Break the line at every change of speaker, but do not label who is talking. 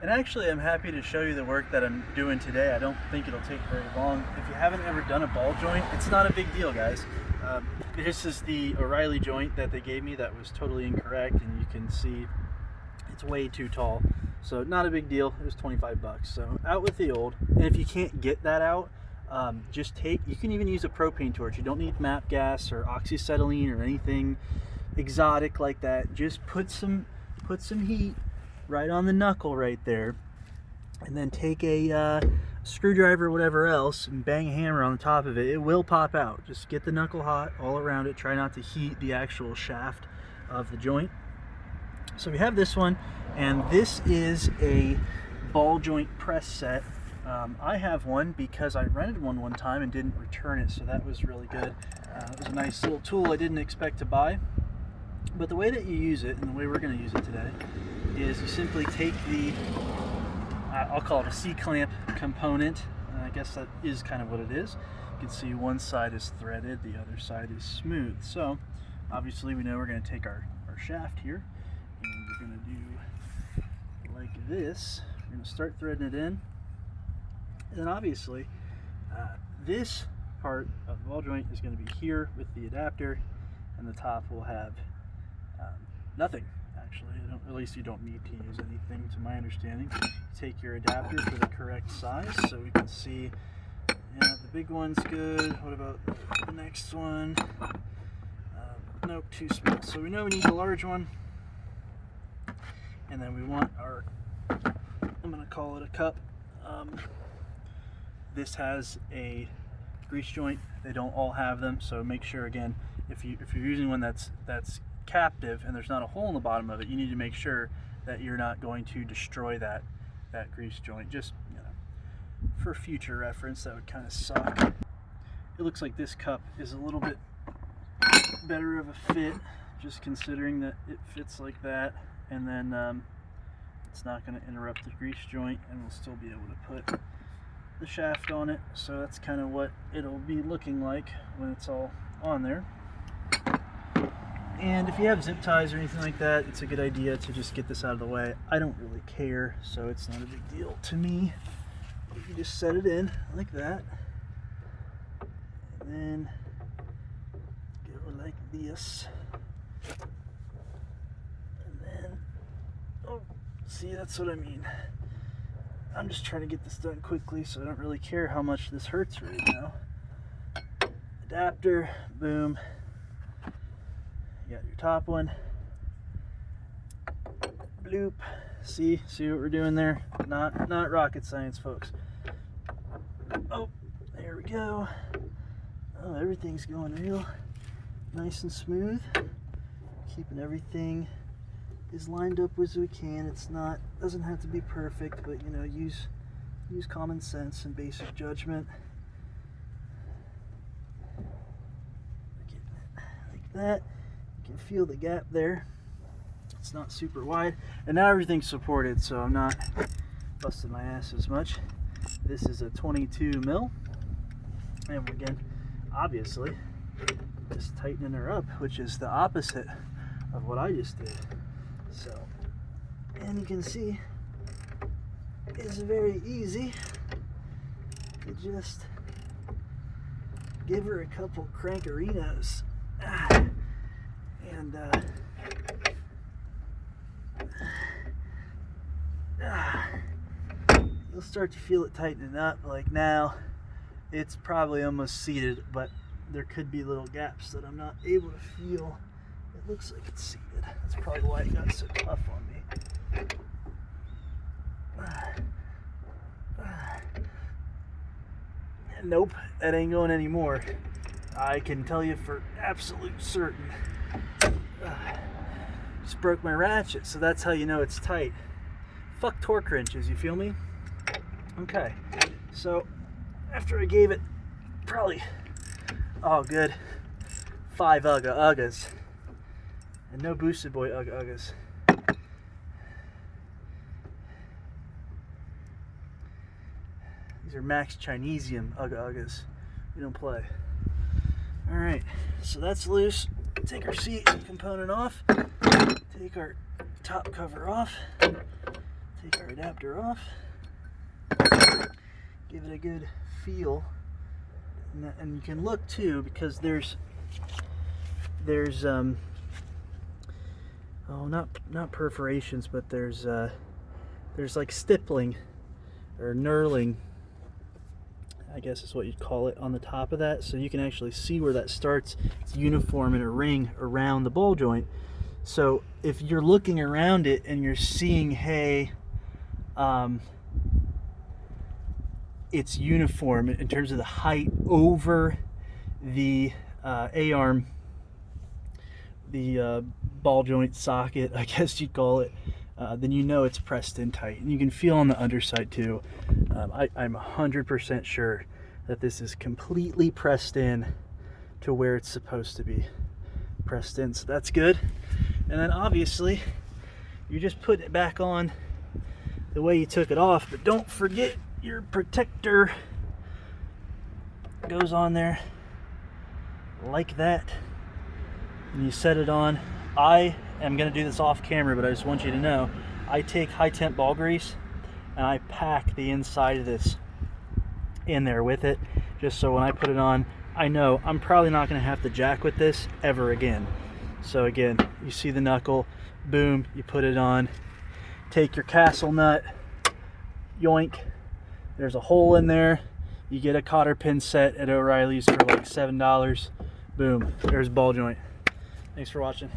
And actually, I'm happy to show you the work that I'm doing today. I don't think it'll take very long. If you haven't ever done a ball joint, it's not a big deal, guys. This is the O'Reilly joint that they gave me that was totally incorrect, and you can see it's way too tall. So not a big deal. It was 25 bucks. So out with the old. And if you can't get that out, you can even use a propane torch. You don't need MAP gas or oxyacetylene or anything exotic like that. Just put some heat right on the knuckle right there, and then take a screwdriver or whatever else and bang a hammer on the top of it. It will pop out. Just get the knuckle hot all around it. Try not to heat the actual shaft of the joint. So we have this one, and this is a ball joint press set. I have one because I rented one time and didn't return it, so that was really good. It was a nice little tool I didn't expect to buy. But the way that you use it, and the way we're going to use it today, is you simply take the, I'll call it a C-clamp component. I guess that is kind of what it is. You can see one side is threaded, the other side is smooth. So obviously we know we're going to take our shaft here, and we're going to do like this. We're going to start threading it in. And then obviously this part of the ball joint is going to be here with the adapter, and the top will have nothing. Actually, at least you don't need to use anything, to my understanding. You take your adapter for the correct size, so we can see, yeah, the big one's good. What about the next one? Nope, too small. So we know we need the large one, and then we want our, I'm going to call it a cup. This has a grease joint. They don't all have them, so make sure, again, if you're using one that's captive and there's not a hole in the bottom of it, you need to make sure that you're not going to destroy that grease joint. Just, you know, for future reference, that would kind of suck. It looks like this cup is a little bit better of a fit, just considering that it fits like that, and then it's not going to interrupt the grease joint, and we'll still be able to put the shaft on it. So that's kind of what it'll be looking like when it's all on there. And if you have zip ties or anything like that, it's a good idea to just get this out of the way. I don't really care, so it's not a big deal to me. You just set it in like that, and then go like this, and then, oh, see, that's what I mean. I'm just trying to get this done quickly, so I don't really care how much this hurts right now. Adapter, boom. You got your top one. Bloop. See what we're doing there? Not rocket science, folks. Oh, there we go. Oh, everything's going real nice and smooth. Keeping everything as lined up as we can. Doesn't have to be perfect, but you know, use common sense and basic judgment. Like that. You can feel the gap there. It's not super wide, and now everything's supported, so I'm not busting my ass as much. This is a 22 mil, and again, obviously, just tightening her up, which is the opposite of what I just did. So, and you can see it's very easy to just give her a couple crankerinos, and you'll start to feel it tightening up. Like now, it's probably almost seated, but there could be little gaps that I'm not able to feel. It looks like it's seated. That's probably why it got so tough on me. Nope, that ain't going anymore. I can tell you for absolute certain. Just broke my ratchet, so that's how you know it's tight. Fuck torque wrenches, you feel me? Okay, so after I gave it probably, oh good, 5 Uggas, and no Boosted Boy Uggas. These are Max Chinesium Uggas. We don't play. Alright, so that's loose. Take our seat component off. Take our top cover off. Take our adapter off. Give it a good feel. And you can look too, because there's oh, not perforations, but there's like stippling or knurling, I guess is what you'd call it, on the top of that, so you can actually see where that starts. It's uniform in a ring around the ball joint. So if you're looking around it and you're seeing, hey, it's uniform in terms of the height over the A-arm, the ball joint socket, I guess you'd call it, then you know it's pressed in tight. And you can feel on the underside too. I'm 100% sure that this is completely pressed in to where it's supposed to be pressed in, so that's good. And then obviously you just put it back on the way you took it off, but don't forget your protector. Goes on there like that, and you set it on. I am going to do this off camera, but I just want you to know I take high temp ball grease and I pack the inside of this in there with it, just so when I put it on, I know I'm probably not going to have to jack with this ever again. So again, you see the knuckle, boom, you put it on. Take your castle nut, yoink, there's a hole in there. You get a cotter pin set at O'Reilly's for like $7. Boom, there's ball joint. Thanks for watching.